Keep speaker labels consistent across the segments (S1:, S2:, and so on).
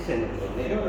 S1: practice වෙන්න පුළුවන් නේද?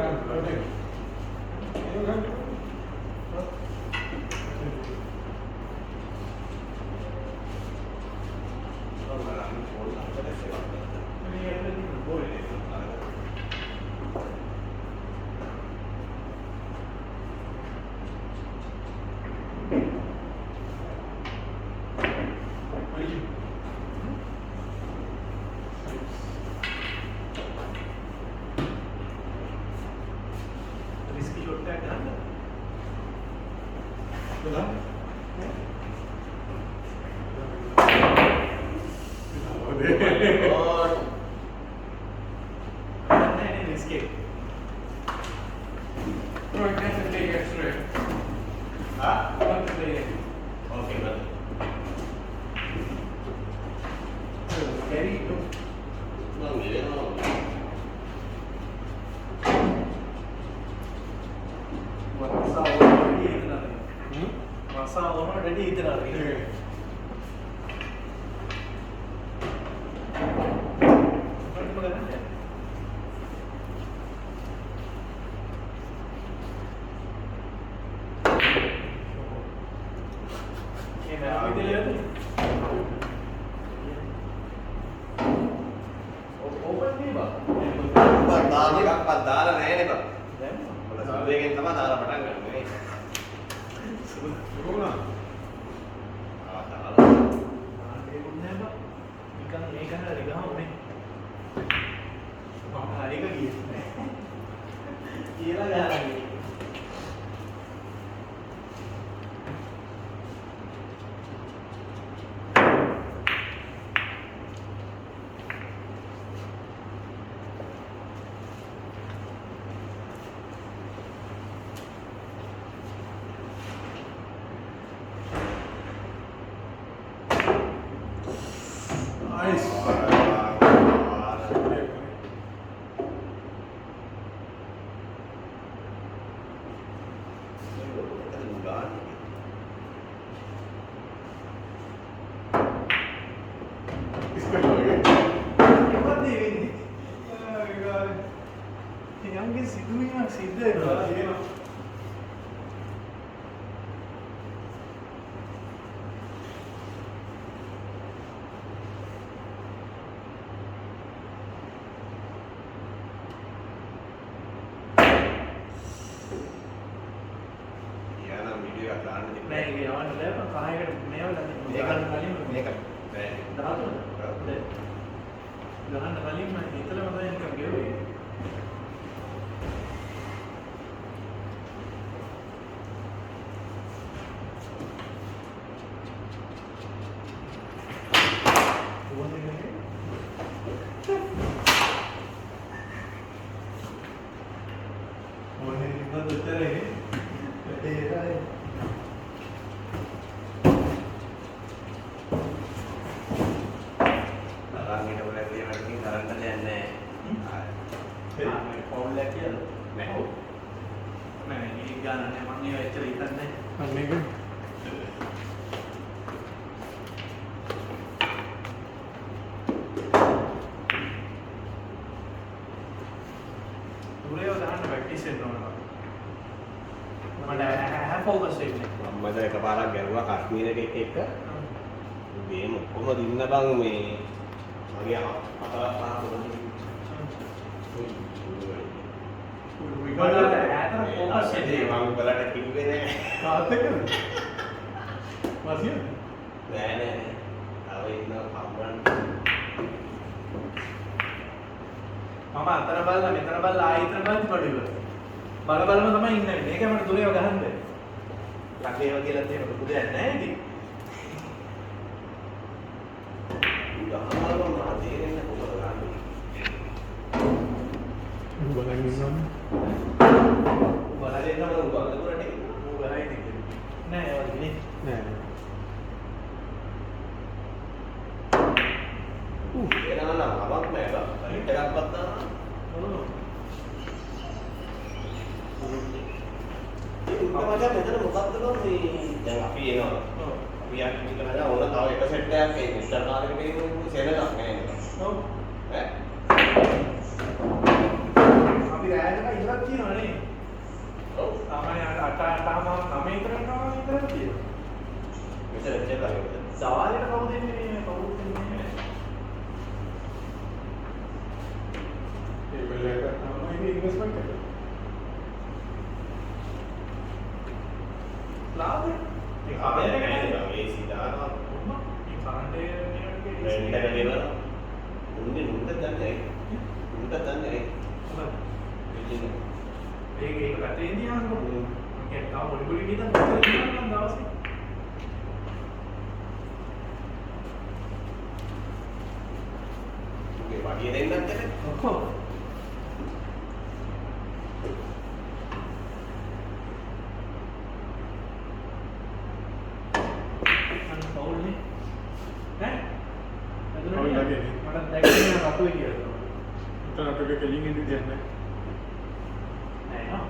S1: රෑයක ඉඳලා තියෙනවා නේ. ඔව්. තමයි 9 විතර යනවා විතර තියෙනවා. මෙතන එච්චරයි. සවාලේට කවුද දෙන්නේ මේ කවුරුත් දෙන්නේ. ඒ වෙලාවට තමයි ඉන්වෙස්ට්මන්ට් කරන්නේ. ලාභ ඒ ආබේර ගන්නේ මේ සීදානවා කොහොම මේ කාණ්ඩේ නියමකේ රෙන්ට් එක දෙනවා. උන්ට දන්නේ ඒක පැත්තේ ඉඳියාන්කො මම තාම පොඩි පොඩි විදිහට කරලා නම් දවසේ ඔගේ වඩිය දෙන්නත් නැහැ ඔක්කොම අන්න පෞල්නේ ඈ මට දැක්කේ රතුයි කියලා අපේ කෙලින් ඉඳි දෙන්නේ නෑ නෝ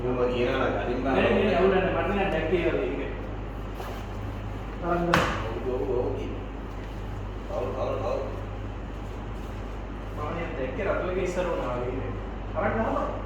S1: මොකද කියනවා කලින් බා නේ අවුලන්නේ මට නෑ දැක්කේ වගේ ඒක අන්න ඔව් මම දැක්කේ රතුගේ ඉස්සර වුණා වගේ හරක් නම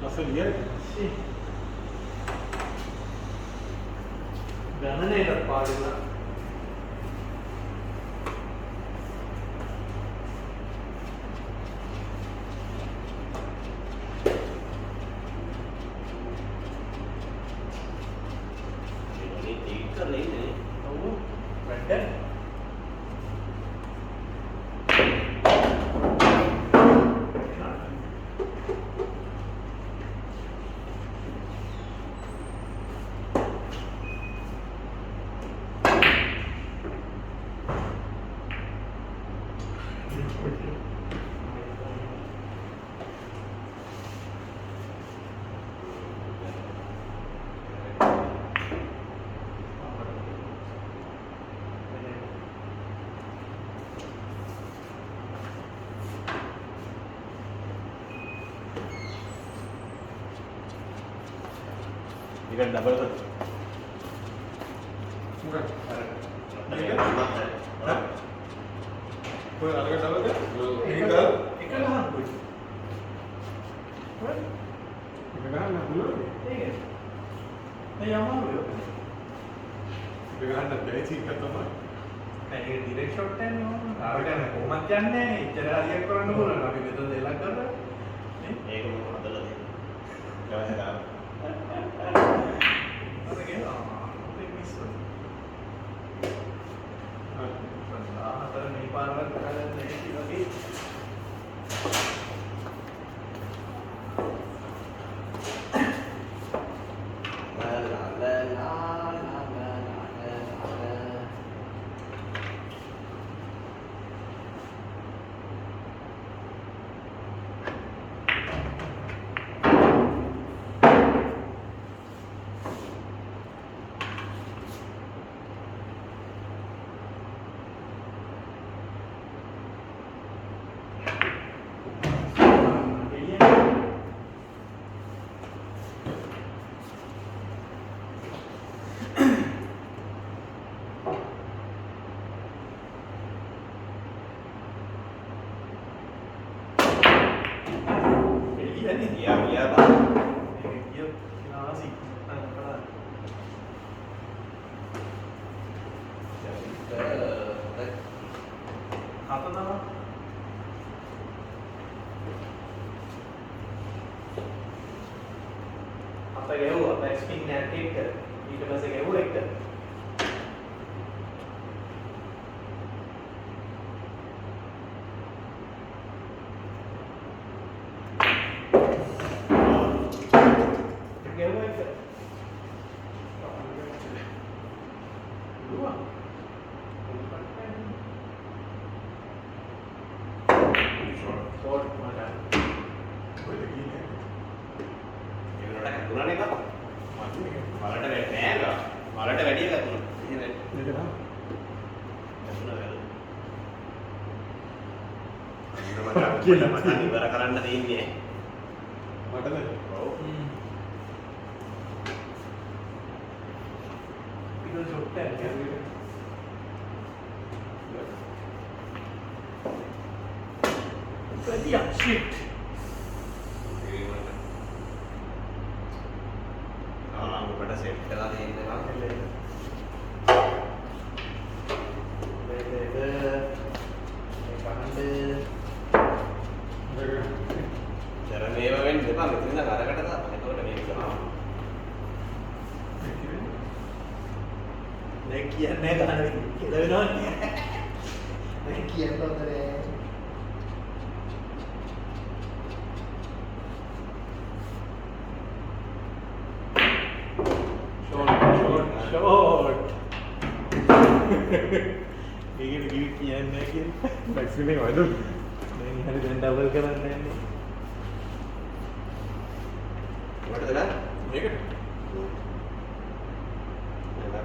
S1: අසල ඉයර
S2: ගණනයකට පාඩුනා
S3: Ikan double kan?
S1: මොකක්ද
S3: Hah?
S1: ඔය අරකට අවද
S2: එක ගහන්න පුළුවන්
S1: එක ගහන්න පුළුවන්
S2: ඒක ඒ අමාරුයි
S1: එක ගහන්න බැරි සීක තමයි
S2: ඒක ඩිරෙක්ට් ෂොට් එකනේ ඕන ආවට යන කොහොමද යන්නේ නැහැ ඉතර හරියක් කරන්න පුළුවන් අපි මෙතන දෙලක් කරලා නේ
S3: Ini kamu adalah dia. Jangan tahu.
S2: අර කියනවා මේ මිස් අතර මේ පාරවල් කරලා නැහැ කියලා
S3: La la la la la la la la. Iya, iya, Bang.
S2: Yuk, kenapa sih? Pelan-pelan. Apa nama? Apa ගැහුවා? බැක් ස්පින් එක ඊට පස්සේ ගැහුවා එක. ගැහුවා එක. Dua. Short macam.
S1: ඔය දෙකේ
S3: Ini udah kan turun nih, Bang.
S1: මතුනේ
S3: Malah ada nega. Malah ada dia kan turun. Ini
S1: නේද
S3: turun kan. Nama mata ibar karena ini.
S1: මටද
S3: Oh.
S2: Itu short එක ගැහුවා. Dia shit.
S3: Kalau aku pada set dalam ini Bang. Cara මේව වෙන්නේ Bang. මෙතන ඉඳන් අරකට දාපන්. එතකොට මේක කරනවා.
S2: දැන් කියන්නේ ගන්න කියලා වෙනවනේ. දැන් කියන්න හොඳනේ. Short. ඒකට කිව්ව කියන්නේ කියලා.
S1: මැක්සිමේ වයිද
S2: දැන් හරි දැන් ඩබල් කරන්න යන්නේ.
S3: මොකටද බං?
S1: මේකට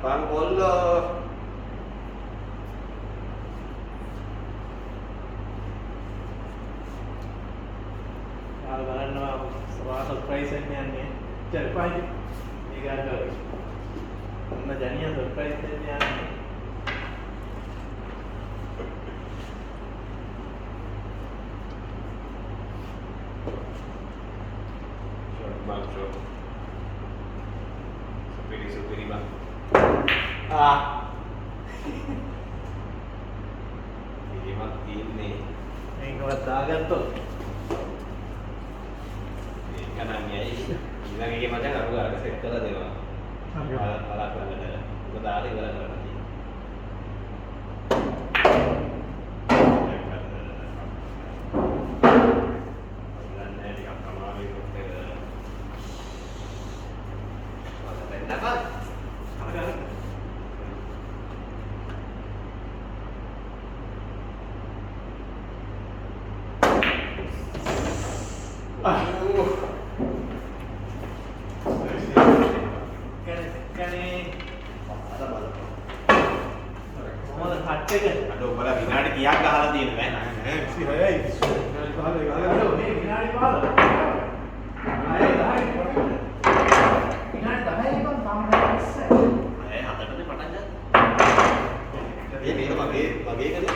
S3: Bang Polo.
S2: ආව බලන්නවා සර්ප්‍රයිස් එකක් යන්නේ. චල්පයි. ඒකට මොන ජනියා සර්ප්‍රයිස් එකක් යන්නේ.
S3: supiri bang. Ini ini.
S2: මේකවත් දාගත්තොත්
S3: Kan namanya bilang ini macam aku gak ada sektor ada bang. Alat ada. Kita ada ada nanti. Aduh, malah binari tiap kalah di ini kan?
S1: Si hai.
S2: අඩෝ මේ විනාඩි 15. අය 10 විනාඩි 10 ඉක්ම තමයි ඉස්සෙල්ලා.
S3: Hatakannya pernah nggak? Iya, dia bagi kan ya?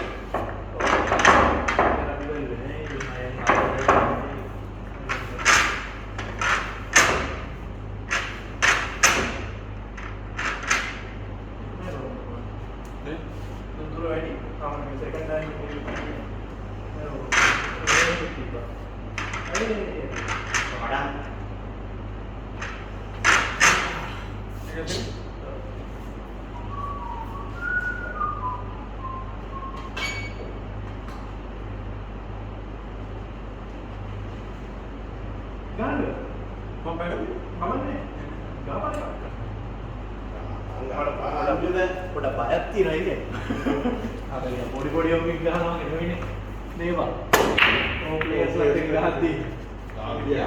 S2: පොඩ බයක් තියෙනවා ඉන්නේ. අර පොඩි පොඩි යෝගින් ගහනවා නෙවෙයිනේ. මේවා. ඕ ප්ලේයර්ස්ලා එක්ක ගහද්දී.
S3: Iya.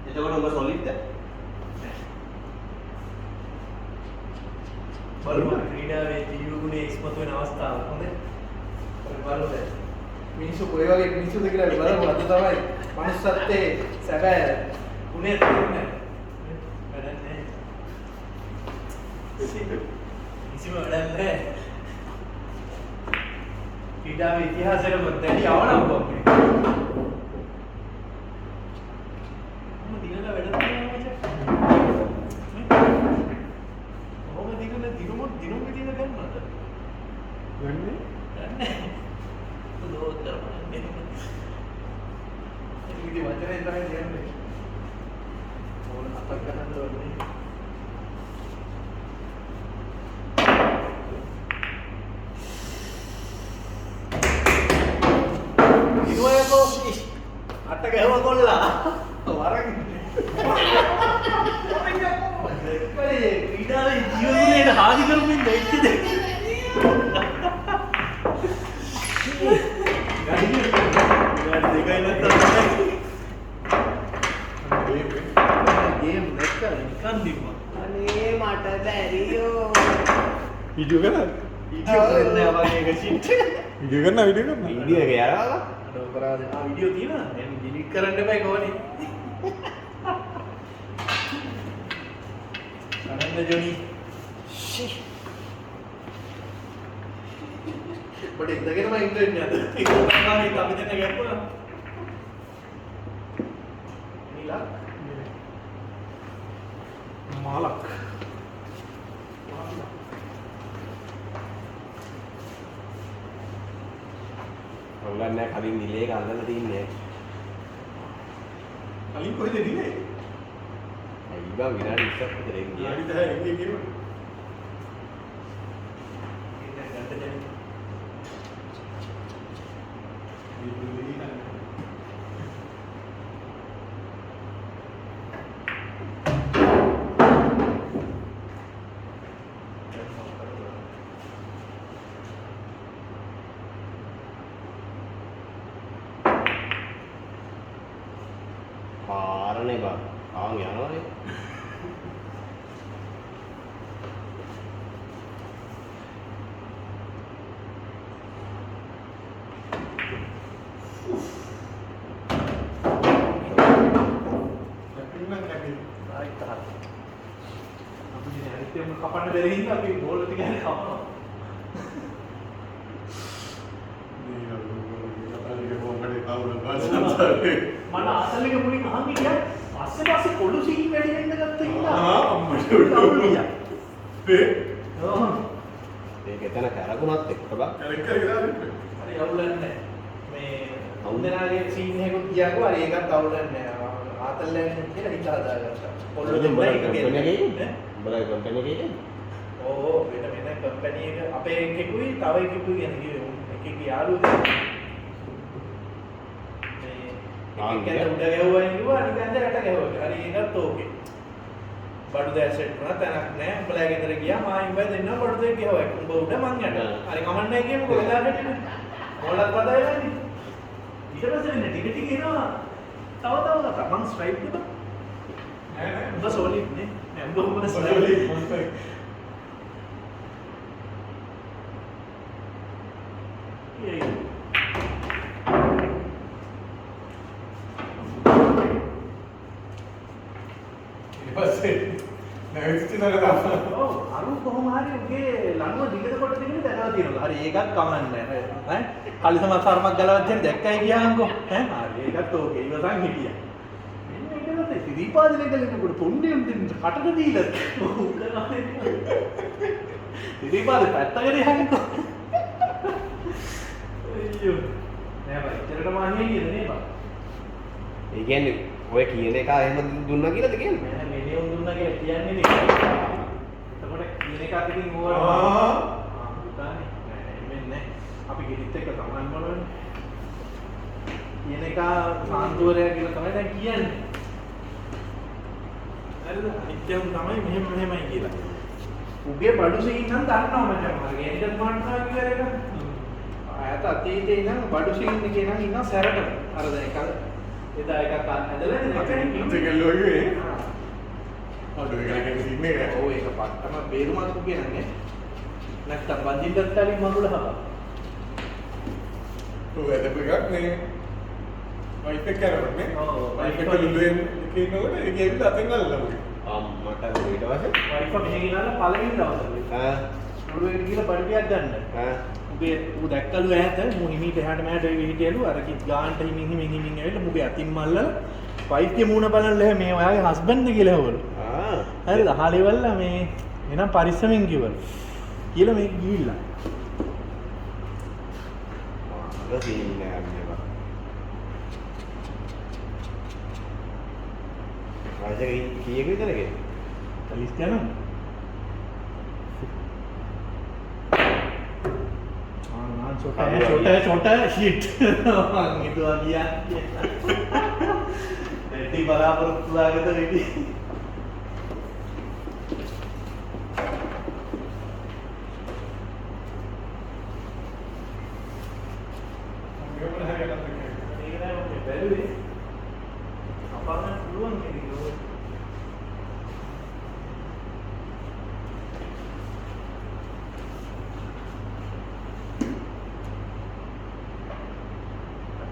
S3: Itu kan nomor solid ya?
S2: බලමු ක්‍රීඩාවේ ජීවගුණයේ ඉස්මතු වෙන අවස්ථාව හොඳේ. බලමු දැන්. මිනිස්සු කොයි වගේ මිනිස්සුද කියලා බලමු. අද තමයි මනුස්සත්වයේ සැබෑ ගුණය තේරෙන්නේ. වැඩක් නැහැ. කිසිම වැඩක් නැහැ. ක්‍රීඩාවේ ඉතිහාසෙම දැඩි අවනම්බුවක් මේ. මොන දිනක වැඩ තියෙනවා මචං? දිනුම් විදියට ගන්නවද?
S1: ගන්නේ?
S2: ගන්නේ. ලෝතර මන්නේ. ඒක විදිහ වචනේ තමයි කියන්නේ. ඕන හතක් ගන්න ඕනේ. ඉනුවයකෝ අට ගහව කොල්ලා. වරන්. ක්‍රීඩාවේ ජීවනයේ හානි කරමින් දෙච්චද? දෙකයි නැත්තම් ගේම් නැත්නම් නිකන් දිම්මා.
S3: අනේ මට බැරියෝ.
S1: වීඩියෝ කරා?
S2: වීඩියෝ කරන්න ආවගේ එක සිට.
S1: වීඩියෝ කරනවා
S3: Video එක යනවා.
S2: අර කරාද? වීඩියෝ තියෙනවා. දැන් ඩිලීට් කරන්න එපා කොහොනේ. අනන්ද ජොනි. පොඩි ඉඳගෙනම ඉන්ටර්නෙට් නේද? ඒක තමයි අපි දැන් ගියපුවා. නිලා
S1: මාලක්.
S3: අවුලක් නැහැ කලින් නිලේ එක අල්ලලා තින්නේ.
S1: කලින් කොහෙද නිලේ?
S3: ඇයි බා විනාඩි 20ක් විතර ගියා.
S1: විනාඩි 10 එන්නේ කියනවා.
S3: පාරනේ බා. ආන් යනවානේ.
S2: කපන්න බැරි හින්දා අපි බෝල් ටික හරි කපනවා. මම අසලික මුලින් අහන් හිටියා. පස්සේ කොළු සීන් වැඩි වෙන්න ගත්ත හින්දා.
S1: අම්මට
S2: උඩියා.
S3: ඒක එතන කරගුණත් එක්ක බා.
S1: කරේ දාන්න.
S2: හරි අවුලක් නැහැ. මේ අවුන්දනාගේ සීන් එකකුත් ගියාකෝ හරි ඒකත් අවුලක් නැහැ. ආතල්ලෙන් කියලා හිත හදාගත්තා. කොළු දෙන්න එක කියන්නේ.
S3: උඹලා කම්පැනි එකේ
S2: ඕ වෙන කම්පැනි එක අපේ එකෙකුයි තව එකෙකුයි කියන එකේ යාළුවෝ මේ උඩ ගැහුවා නෙවෙයි නිකන් දැකට ගැහුවා. හරි ඒකත් ඕකේ. බඩු දැසෙට උනා තැනක් නැහැ. උඹලා ගෙදර ගියා මායින් බය දෙන්නා බඩු දෙක ගැහුවා. උඹ උඩ මං යට. හරි කමන්නේ කියමුකෝ වෙලාවට ටික. මොලක් පදායන්නේ. ඊට පස්සේ වෙන ටික ටික එනවා. තව මං ස්ට්‍රයිප් දෙපා. නෑ උඹ සෝලිඩ් නේ. නෑ උඹ ස්ට්‍රයිප්. අරු කොහොම හරි උගේ ලනුව දිගට කොට දෙන්නේ දැකලා තියෙනවා. හරි ඒකත් කමන්නේ නැහැ. ඈ කලිසම සර්මක් ගලවත් දැන් දැක්කයි ගියාන්කෝ. ඈ හරි ඒකත් ඕකේ. ඉවසන් හිටියා. මෙන්න ඒකත් සිරිපාදලේ ගලනකොට පොන්නේ උන්දින් කටට දීලා. සිරිපාදේ පැත්තකට යන්නකෝ. අයියෝ. නෑ බයි. ඉතරට මාන්නේ නේද නේ බා.
S3: ඒ කියන්නේ ඔය කියන එක එහෙම දුන්නා කියලාද කියන්නේ?
S2: නෑ මෙනේ උන් දුන්නා කියලා කියන්නේ නේ. එතකොට කියන එක අතකින් ඕවා දුතානේ. නෑ එන්නේ අපි ගෙඩිත් එක්ක සමාන බලන්නේ. කියන එක සාන්තුවරය කියලා තමයි දැන් කියන්නේ. හරිද? අනිත්‍යම් තමයි මෙහෙමයි කියලා. උගේ බඩු සීන් නම් දන්නවා මචං. මගේ එන්ඩර් මාර්ට්නවා කියලා එක. ආයත අතීතේ ඉඳන් බඩු සීන් එකේ නම් ඉන්න සැරට. අර දැන් එක එදා එකක් ඇදලා
S1: ඉතිකල්ලෝගේ අද එකකින් ඉන්නේ නේ.
S2: ඔව් ඒක පට්ටම බේරුමක් කියන්නේ. නැත්තම් බඳින්නත් කලින් මඟුල හපා.
S1: ඔව් ඒක එකක් නේ. වයිෆ් එක කරන්නේ නේ.
S2: ඔව්
S1: වයිෆ් එක ලුලුවෙන් කියනකොට ඒක ඇවිත් අතෙන් අල්ලලා මුගේ.
S3: අම්මට ඊට පස්සේ
S2: වයිෆ් එක මෙහෙ ගිහලා පළවෙනි දවසේ. ලුලුවෙන් ගිහලා පඩියක් ගන්න. උගේ ඌ දැක්කලු ඈත මු හිමීට එහාට මෙහාට හිටියලු අර කිත් ගාන්ට හිමින් ඇවිල්ලා මුගේ අතින් මල්ලලා වයිෆ්ගේ මූණ බලන්න මේ ඔයාගේ හස්බන්ඩ් නේ කියලා හවලු. හරිද? අහලෙවල්ලා මේ එනම් පරිස්සමෙන් කිව්වලු. කියලා මේ ගිහිල්ලා.
S3: ආ සීන් නෑ මේවා. වාජේ කීයක විතරද?
S2: 40 යනවා. छोटा sheet itu aja ready barabar lagi tuh ready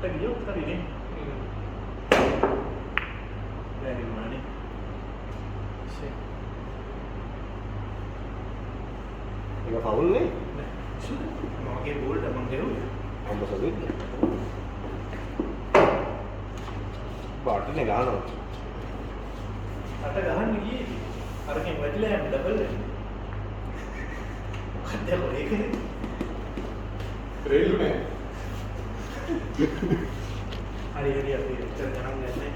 S2: video tadi ini dari mana nih sih
S3: ඒක ෆවුල් නේ
S2: මගේ බෝල්ට මං ගෙවුවා
S3: අම්බ සොදුත් බාටනේ ගන්නවා
S2: අත ගහන්න ගියේ අරකින් වැටිලා යන්න ඩබල් එක මොකද ඒක
S1: රේලු නේ
S2: හරි හරි අපි එච්චර ගණන් ගන්නෑ.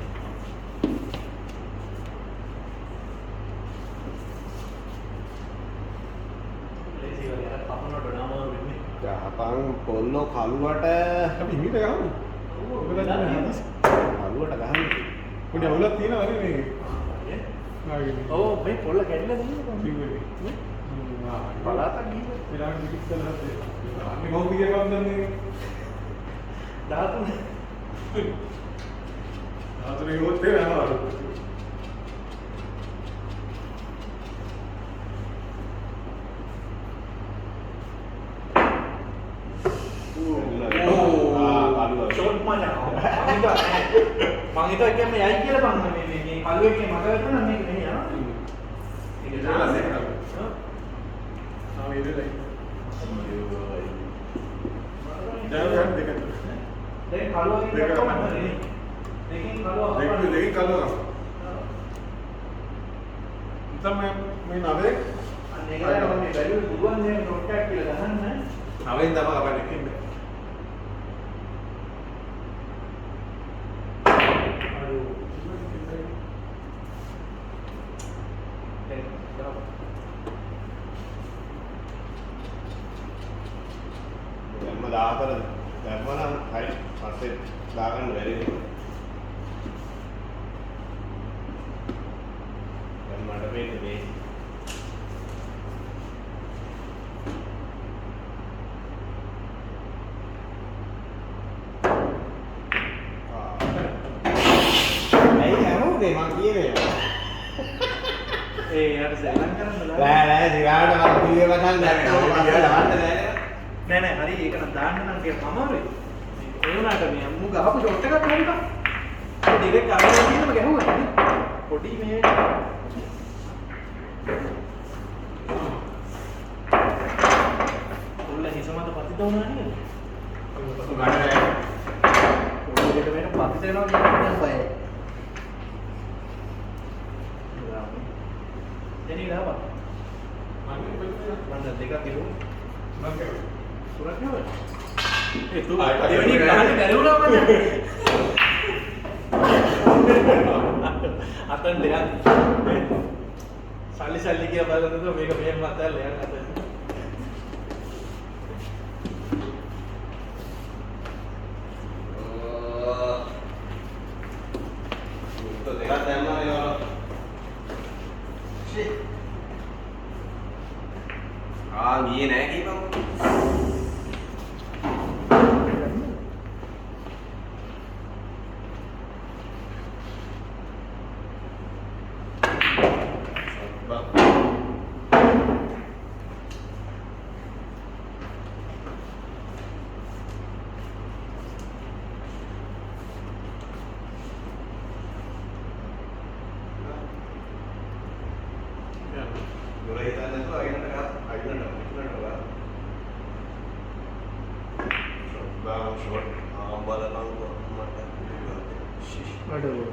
S2: ලේසි වගේ අර කපනකොට නම වෙන්නේ.
S3: ගහපන් පොල්ලෝ කලුවට
S1: අපි හිමිට ගහමු.
S2: ඔව්
S1: ඔබ දන්නේ නැහැ.
S3: කලුවට ගහන්න.
S1: පොඩි අවුලක් තියෙනවා වගේ මේකේ. ආගෙන.
S2: ඔව් මේ පොල්ල කැඩිලා තියෙනවා.
S1: සිංහලේ.
S2: පලාතක් ගිහින්
S1: විලාට මිනිස් කරලා තියෙනවා. අන්නේ මොකද කියපම් දන්නේ?
S2: 13
S1: ආතනේ හොත් වෙනවා.
S2: ෂෝට් මචං. මං හිතුවා කියන්නේ යයි කියලා බං මේ කල්ුවෙක්ගේ මට වැටුණා මේක නෙමෙයි ආ. ඒක දාලා දෙන්න.
S1: ආ ඉරලයි. දැන් දෙක.
S2: දැන් කල්ුවකින් දැක්කම නෙමෙයි. දෙකෙන් කල්ුව
S1: දෙකෙන් කල්ුව. තමයි මේ නවේ
S2: අන්න ඒකයි මම මේ වැලියු දුවන් දෙන ඩොට් එකක් කියලා ගහන්න.
S1: නවෙන් තමයි කපන්නේ කින්නේ.
S3: දැම්ම 14 දැම්මනම් හරි පස්සේ දාගන්න බැරි වෙනවා. දැන් මට වෙන්නේ මේ ඇයි හැමෝගේ මං කියන්නේ
S2: ඒ යාර සෙල්ලම් කරන්න
S3: නෑ දිගාට මම කිව්වේ මචං නැත්තම් පස්සේ දාන්න නෑ
S2: නෑ හරි ඒක නම් දාන්න නම් ඒක අමාරුයි. ඒ වුණාට මේ අම්මු ගහපු ෂොට් එකක් හරියට. ඒ ඩිරෙක්ට් කවරේ තියෙනම ගැහුවා. පොඩි මේ උල්ල හිස මත පතිත වුණා නේද?
S3: ගන්න නෑ
S2: පොඩි දෙකට වෙන පතිත වෙනවා කියන්නේ බයයි. එනි දාපන්. මම දෙකක් ගෙරුවා.
S1: මම කියනවා.
S2: සුරත් නේද? ඒ තු දෙවෙනි ගහන්න බැරි වුණා මචං. අතෙන් දෙයක්. සල්ලි කියලා බලනකොට මේක මෙහෙම මතල්ල යන අතෙන්.
S3: මුත්ත දෙකක් දැම්මම ඒවා ගියේ නෑ කීපම්
S2: අඩෝ.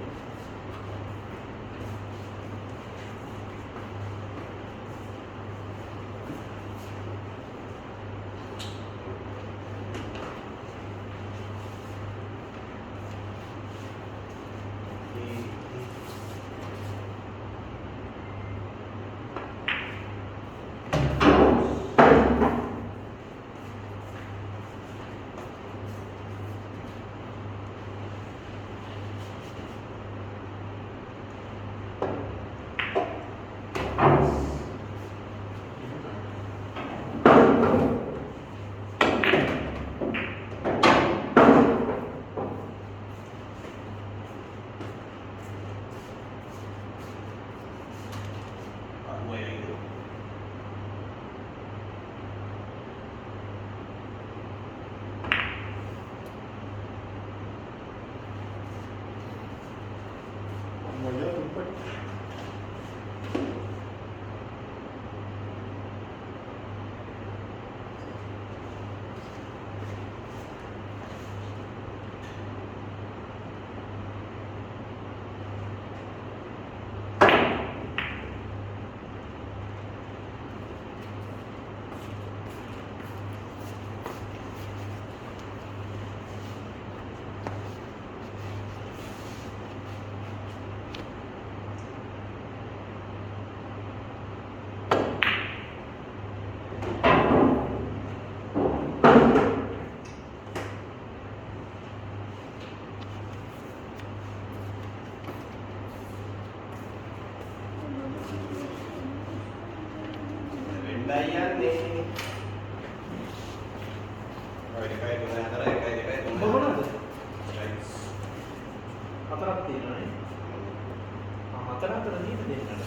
S2: කරලා නේද දෙන්නට.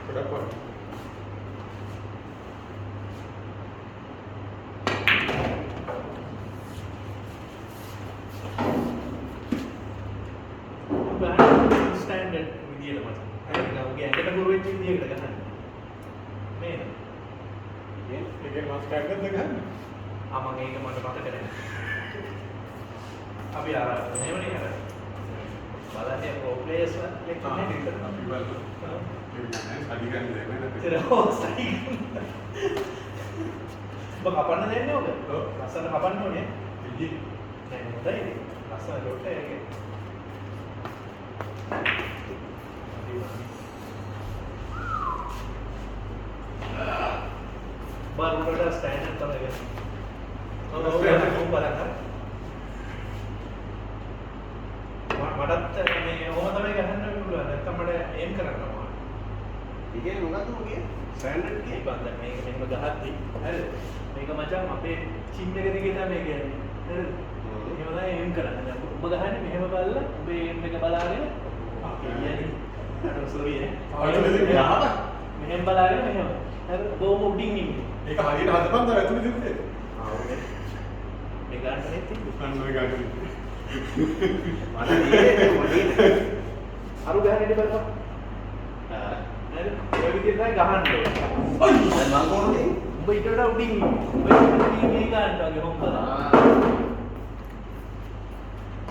S1: ගොඩක් පාඩු.
S2: ස්ටෑන්ඩඩ් විදියට මචං. හරිද? ඔගේ ඇඟට ගුරු වෙච්ච විදියකට ගහන්න. නේද?
S1: ඒකේ මාස් කාඩ්ද ගන්න.
S2: මම ඒක මට මතක නැහැ. අපි අර මෙහෙමනේ අර බලන්නේ ප්‍රෝ ප්ලේයර්ස් ලෙක්ක නේ විතර.
S1: අපි බලමු. සඩි ගන්න දෙන්නේ නැත්නම්.
S2: සඩි. ඔබ කපන්න දෙන්නේ ඔබ? ඔව්. ලස්සන කපන්න ඕනේ. ඉදි. නෑ හොඳයි. ලස්සන ඩොට් එකේ. बार स्टैंडर्ड तो लगे तो खूब බලන්න මටත් මේ ඕම තමයි ගහන්න පුළුවන් නැත්නම් මට එම් කරන්න ඕන.
S3: ඉතින් මොකද උගේ ස්ටෑන්ඩඩ්
S2: මේ බන්ද මේක මෙහෙම ගහද්දි හරිද? මේක මචං අපේ චින් එක දිගේ තමයි කියන්නේ. හරිද? එහෙම තමයි එම් කරන්න. දැන් ඔබ ගහන්නේ මෙහෙම බලලා ඔබේ එම් එක බලාගෙන කියන්නේ අර ස්ලෝවියේ. මෙහෙම බලාගෙන මෙහෙම. හරිද? බොම උඩින් ඉන්නේ.
S1: ඒක හරියට හදපන් තමයි ඇතුලේ දින්නේ.
S2: ඕනේ. මේ ගන්න නෙත්
S1: ගන්න ඔය ගන්න.
S3: මට දීලා මොකද?
S2: අරු ගහන්න ඉන්න බලන්න. නේද? ඔය විදිහට තමයි ගහන්න ඕනේ.
S3: අයි මම කොහොමද?
S2: උඹ ඊට වඩා උඩින් ඉන්න. උඹ මේ ගන්න වගේ හොම්බලා.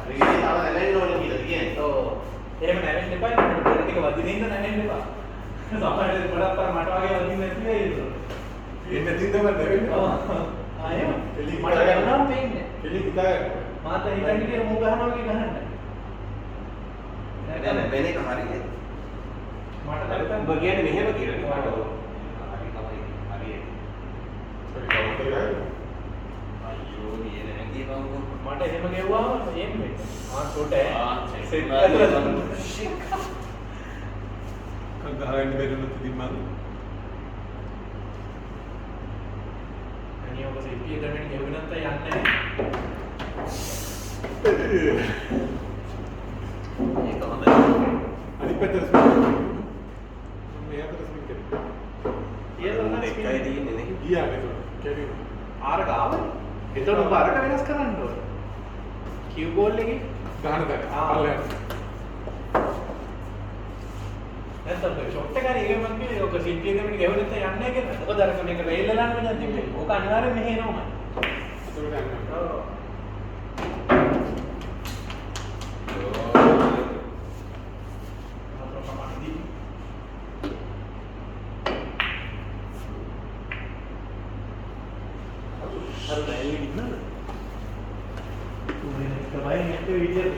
S3: හරි ඉතින් තව නැලෙන්න ඕනේ කියලා කියන්නේ.
S2: ඔව්. එහෙම නැවෙන්න එපා. ටික වදින්න ඉන්න නැවෙන්න එපා. සමහරවිට ගොඩක් අර මට වගේ වදින්න නැති වෙයි ඒක.
S1: එන්න දින්දම නැවෙන්නේ.
S2: ඔව්. ආයෙම මට ගන්නවා පේන්නේ.
S1: එලි හිතා ගන්න.
S2: මාත හිතන්නේ කියලා මූ ගහනවා වගේ ගහන්න.
S3: නෑ නෑ වෙන එක හරියට.
S2: මට දැක්කම
S3: ඔබ කියන්නේ මෙහෙම කියලා නේ. හරි තමයි. හරියට.
S1: ඒක කවුද ගන්නේ?
S3: අයියෝ නියම නැගී බංගෝ.
S2: මට එහෙම ගෙවුවාම එම් වෙන්නේ. ෂොට් ඈ. සෙට්
S1: කන් ගහන්න බැරිුණොත් ඉතින් මම
S2: අනියෝක සෙට්ටි එකකට ගෙවුවේ නැත්නම් යන්නේ නැහැ.
S3: ඒක හොඳයි.
S1: අනිත් පැත්තට ස්පීකර්. මේ අතට ස්පීකර්.
S2: ඊළඟ
S3: දෙකයි තියෙන්නේ නේ.
S1: ගියා නේද? කැරි.
S2: ආරක ආවනේ. එතකොට ඔබ අරක වෙනස් කරන්න ඕනේ. කියු බෝල් එකේ
S1: ගහන තැන. පල්ලෙහාට.
S2: නැත්නම් ෂොට් එක හරි ඒක මම කිව්වේ ඔක සෙට්ටි එකකට ගෙවුවේ නැත්නම් යන්නේ නැහැ කියලා. මොකද අරක මේක රේල් ලලන්න වෙනවා තිබ්බේ. ඕක අනිවාර්යෙන් මෙහෙ එනවමයි.
S1: ඒක යනවා.
S2: ඔව්. අර රැලි ඉන්නද? උනේ තමයි නැත්te විදියට.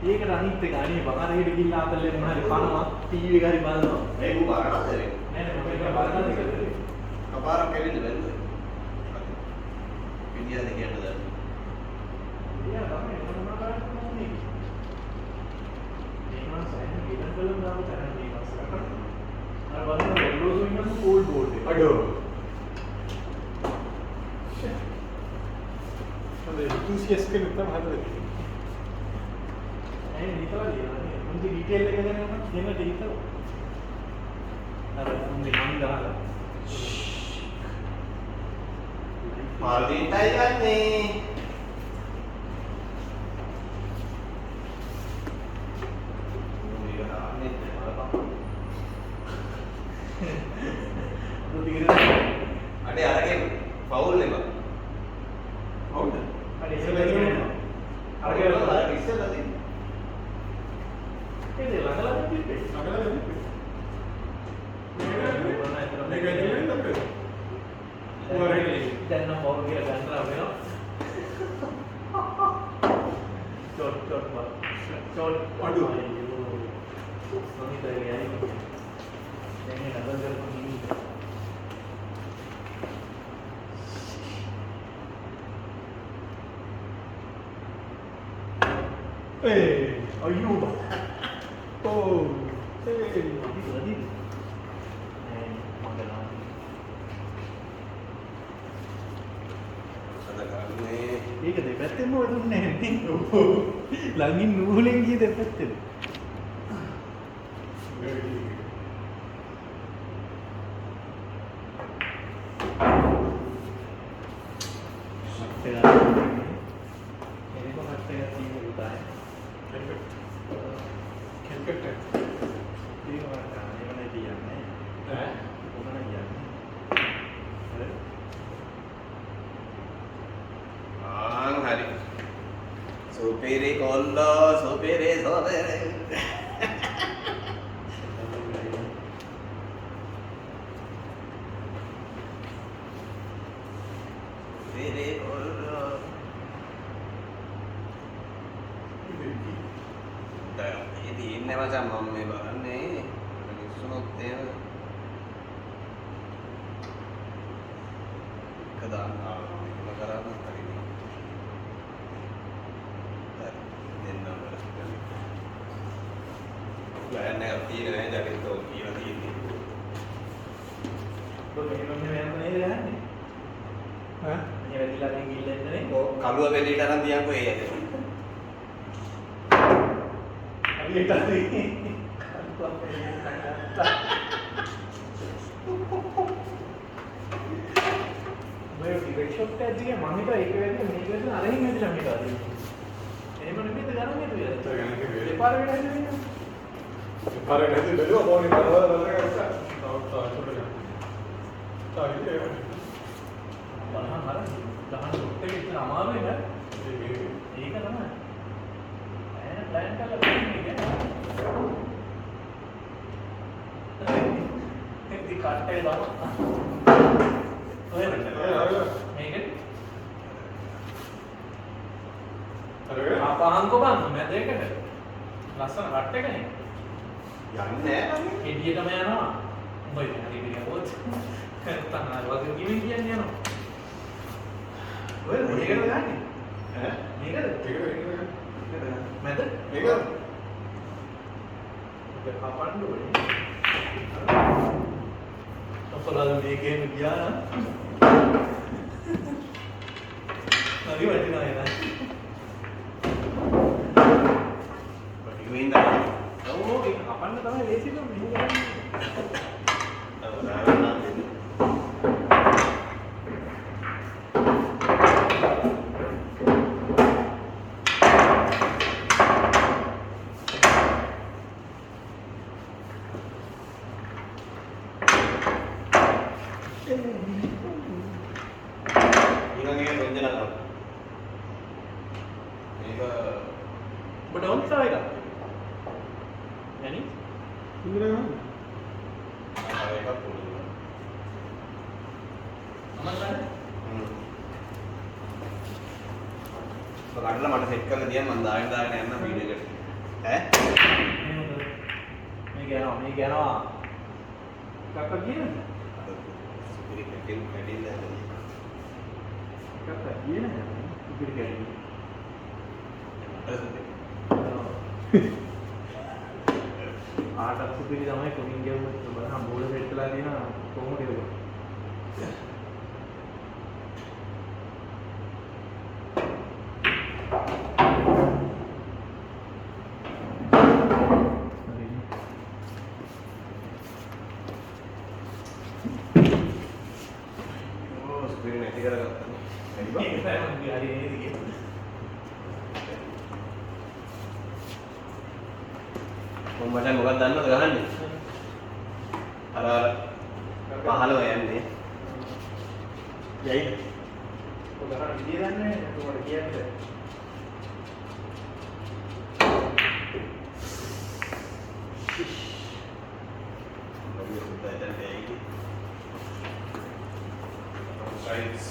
S2: ඒකට අනිත් එක අනේ බහරේට ගිහිල්ලා ආතල්ලේ මොනවාරි කනවා ටීවී එක හරි බලනවා.
S3: මේ උඹ අරනද ඒක?
S2: නෑ නෑ මම ඒක බලනවා කියලා.
S3: කපාරක් කැවෙන්න බැරිද? විද්‍යාව දෙකකට දාන්න.
S2: ඉතින් තමයි මොනවා කරන්න ඕනේ. මේවා සෑහෙන විතර බලමු දාමු තරම් මේ වස්සකට. අර බලන්න රෝසෝ ඉන්නු කෝල්ඩ් බෝඩ් එක.
S1: අඩෝ. අනේ enthusiast කෙනෙක් තමයි හදන්නේ.
S2: ඒ හිතලා දිනන්නේ. මුන්දි ඩීටේල් එක ගැන නම් දෙන්න හිතලා. අර මුන්දි මං ගහලා.
S3: මාල්දීටයි ගන්නේ. අනේ අරගෙන ෆවුල් එක.
S1: හවුද?
S2: අනේ
S1: ඉස්සෙල්ලා
S2: ඒක
S1: ඉතින්
S2: අරගෙන
S3: ඉස්සෙල්ලා තියෙන්නේ.
S2: ඒක ළඟලා තිබ්බේ.
S1: අගලා දෙන්නේ. මේක ඇතුලේ නේද?
S2: දැන් නම් බෝල් කියලා ගන්නවා වෙනවා. චොට්
S1: අඩු.
S2: මම හිතන්නේ යන්නේ. දැන් ඒ නබල් කරපු නිමි.
S1: ඒ
S2: අයියෝ.
S1: ඕ
S2: ඒ වදී. ඒක දෙපැත්තෙම ඔය දුන්නේ නැහැ නේ. ළඟින් නූලෙන් ගිය දෙපැත්තෙම.
S3: hari supere kollo supere supere supere kollo ini macam mama barane sunut එහෙම කදාන ආවම කරාම හරිනේ දෙන්නා බලන්න ගන්න එක තියෙන නේද ජටිලව කියලා තියෙන්නේ
S2: ඔබ මෙහෙම මෙහෙම නේද ගහන්නේ ඈ මේ වැඩිලා දැන් ගිල්ලෙන්නේ නේ
S3: ඔව් කළුව වෙලීට අරන් තියන්කෝ ඒ ඇද
S2: හරියට හරි मैं वर्कशॉप का जी मम्मी तो एक वेले मेरे वेले अरे ही मैं जमी कर रही එහෙම නෙමෙයිද ගණන් නේද ඔයාලා?
S1: ගණන් නෙමෙයි.
S2: දෙපාර වෙලා නේද?
S1: දෙපාර නැති බැලුවා මොනේ බලවල බලලා තායියේ
S2: බලහන් හර ගහන ෂොට් එකේ ඉතන අමාරුයි නේද? ඒක තමයි. ඇන ප්ලෑන් කරලා බලන්නේ කියන්නේ. ඉතින් කට්ටේ දාන්න. ඔය වෙන්නේ. මේක ආපහන්කෝ බං මම දෙයකට ලස්සන කට් එකනේ
S3: යන්නේ නැහැ
S2: එඩියටම යනවා උඹ ඉතින් හරි ගියොත් නැත්තම් අර වගේ ගිමින් කියන්නේ යනවා ඔය මේකද ගන්නේ
S3: ඈ
S2: මේකද මැද
S1: මේක
S2: ඔබ කපන්න ඕනේ අපලල් මේකේම ගියා නම් හරි වටිනවා එනවා
S3: Minta.
S2: Oh, kapan kita main lesi tuh?
S3: Ini rencana apa? Ini ke
S2: Berdaun kita lagi tak? Yani?
S1: ඉන්ද්‍රයා
S3: apa ya puluh.
S2: Aman kan?
S3: Kalau mata set කරලා තියන් මම දාගෙන යන්න වීඩියෝ එකට. ඈ?
S2: මේ ගෑනවා. කක්ක කියන්නේ?
S3: සුපිරි කැටින් දැන්.
S2: කක්ක කියන්නේ? සුපිරි කැටින්. ආටක් සුපිරි තමයි කොමින් ගෙවුවත් බලන්න බෝල සෙට් කරලා තියෙනවා කොහොමද ඒක?
S3: ඕ ස්ක්‍රීන් නැති කරගත්තා.
S2: ඒක තමයි මම හරි නේද කියන්නේ.
S3: මචං මොකක්ද දන්නවද ගහන්නේ? අර 15 යන්නේ.
S2: යයිද? ඔය ගහන විදිය දන්නේ නැහැ උඹට කියන්නේ.
S3: මොකද උදේට දෙයි. සයිස්.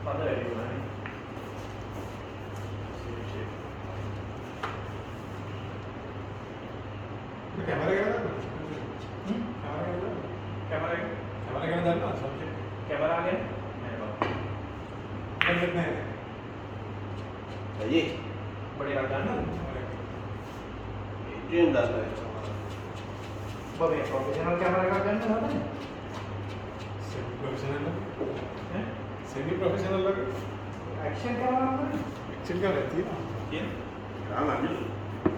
S2: පද වැඩි වුණානේ.
S1: කැමරා එක ගන්න. කැමරා එක ගන්න සබ්ජෙක්ට්.
S2: කැමරා ගැන නෑ බා.
S1: නැත් නෑ.
S3: අයියේ
S2: බඩේ ගන්නද?
S3: ඉතින් දාන්න.
S2: මේ ප්‍රොෆෙෂනල් කැමරා එකක් ගන්න හදන්නේ.
S1: सेमी प्रोफेशनल
S2: ඈ?
S1: सेमी प्रोफेशनल लग
S2: ඇක්ෂන් කැමරා ගන්න.
S1: एक्शन क्या रहती है
S3: කියන
S1: हाँ ना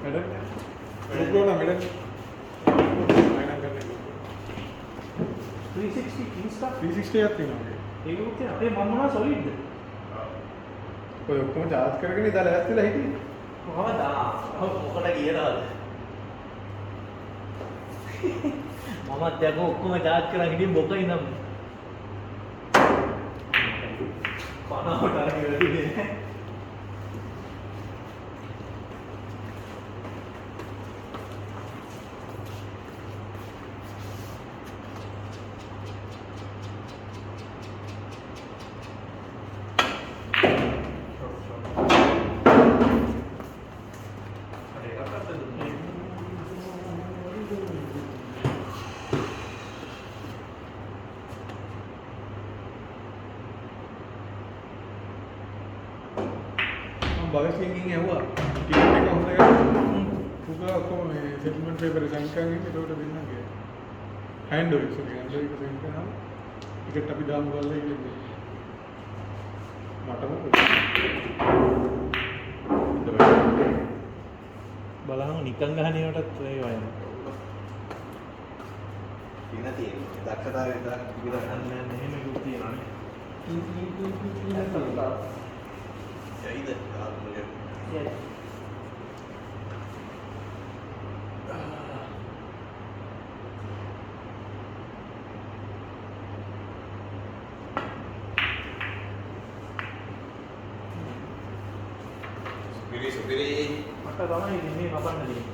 S1: मैडम GoPro ना मैडम फाइनल करने को
S2: 360 Insta
S1: 360 आती है ना
S2: ඒක උත් තියෙනවා. ඒ මම මොනවා සොලිඩ්ද?
S1: कोई ඔක්කොම charge කරගෙන ඉඳලා ඇස්තිලා හිටියේ
S2: කොහමද? මොකට ගියදාද? මමත් දැක ඔක්කොම charge කරලා හිටියේ බොක ඉඳන්. පණවට අරගෙන ඉන්නේ.
S1: भगत सिंह की हुआ टिकट का होने का पूरा को सेटलमेंट पेपर साइन करेंगे तो देना गया hand over so hand over को साइन करना टिकट अभी दाम वाले के लिए माटा में
S2: බලහන් නිකන් ගහනේවටත් ඒ වයින්.
S3: ඉන්න තියෙන දක්ෂතාවය විතරක් විතරක්
S2: අන්න එහෙම දුක් තියනනේ.
S3: යයිද ආත්මය සුපිරි
S2: මට තමයි ඉතින් මේ කපන්න දෙන්නේ.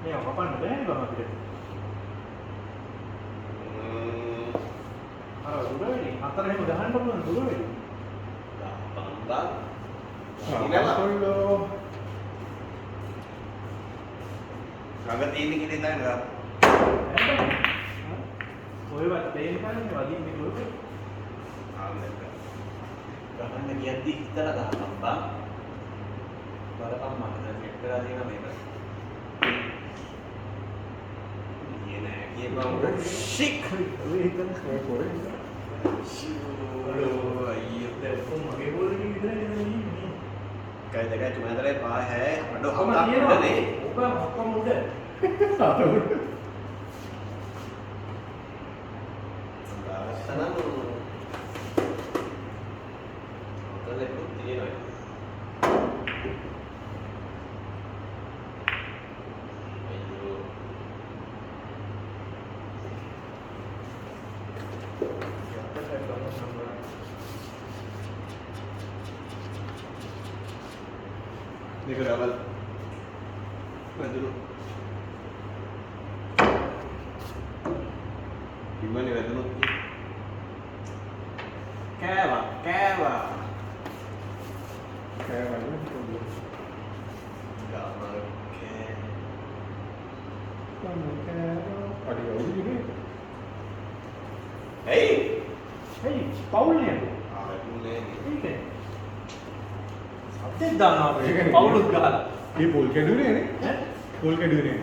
S2: මේ කපන්න බෑනේ බං අපිට. අර දුර වෙලි හතර එහෙම ගහන්න පුළුවන් දුර වෙලි.
S3: බම්බා
S1: इनला
S3: ළඟ තියෙන කෙනෙක් ඉඳන්
S2: ඔයවත් දෙන්න කන්නේ වදින්නේ දුරට.
S3: ගහන්න කියද්දි හිතලා ගහන්න බා බලපන් මම දැන් සෙට් කරලා තියෙනවා මේක නෑ කියපන් ෂික්
S2: ඔය හිතන
S1: कोई
S3: लो අයියෝ
S2: දැන් කොහොම මගේ බෝලෙකින් විතරයි ඉන්නේ.
S3: කයි දෙකයි තුන හතරේ පහ හැය අඩෝ
S2: ඔක්කොම
S3: හතක්
S2: තියෙනවා.
S3: උඩනේ
S2: ඔක්කොම උඩ.
S1: साथ में
S3: සනන් ඔතලේ තියෙනවා අයියෝ देखो रावल වැදුණු ඉමනේ වැදුණු කෑවා
S1: क्या वाला
S3: ගාමකේ
S1: अरे और भी
S3: එයි
S2: හයි පවුල්නේ.
S3: ආවුනේ
S2: ඒකේ. සත්‍ය දානවා මේ පවුලුත් ගහලා.
S1: ये बोल के डूरे हैं
S2: ඈ?
S1: बोल के डूरे हैं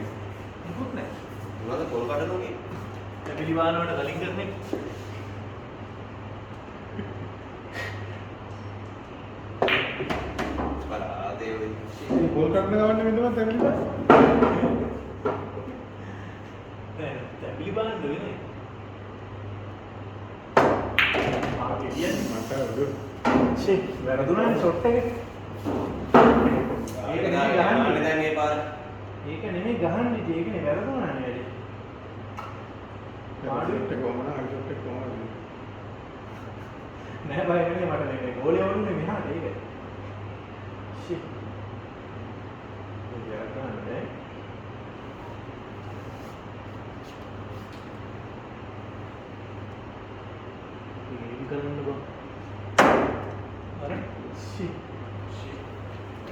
S2: මොකුත් නැහැ.
S3: මොනවද පොල් කඩනෝනේ
S2: තැඹිලි වාහන වලට කලින් කරන්නේ.
S3: බලා දේවි
S1: ये बोल काटने का वाले में तो मत तमिल में
S2: නෑ තැඹිලි වාහන දෙන්නේ. ආගේ කියන්නේ
S1: माता वो
S2: ෂේ වැරදුනානේ ෂොට් එක.
S3: ඒක නෙමෙයි දැන් මේ පාර
S2: ඒක නෙමෙයි ගහන්නේ ඒකනේ වැරදුනානේ වැඩි.
S1: माडू को मना आगे को
S2: නෑ බය නෙමෙයි මට මේ ගෝලේ වුනේ මෙහාට ඒක. ෂේ. ඒක වැරදුනානේ. ඒක කරන්න බෑ. අර ෂේ.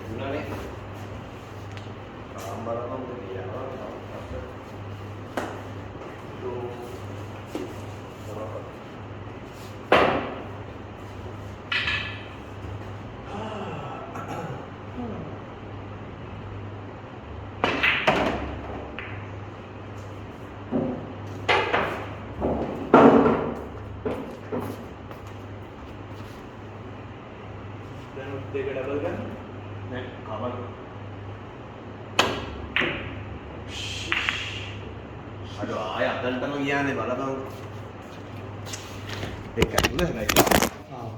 S3: දුනානේ ආම්බරම දෙවියනවා
S2: ඩබල් ගන්න.
S1: නෑ කවර.
S3: අඩෝ ආය අතන්ටම ගියානේ බලපන්. ඒක ඇතුළේ නෑ.
S2: ආ.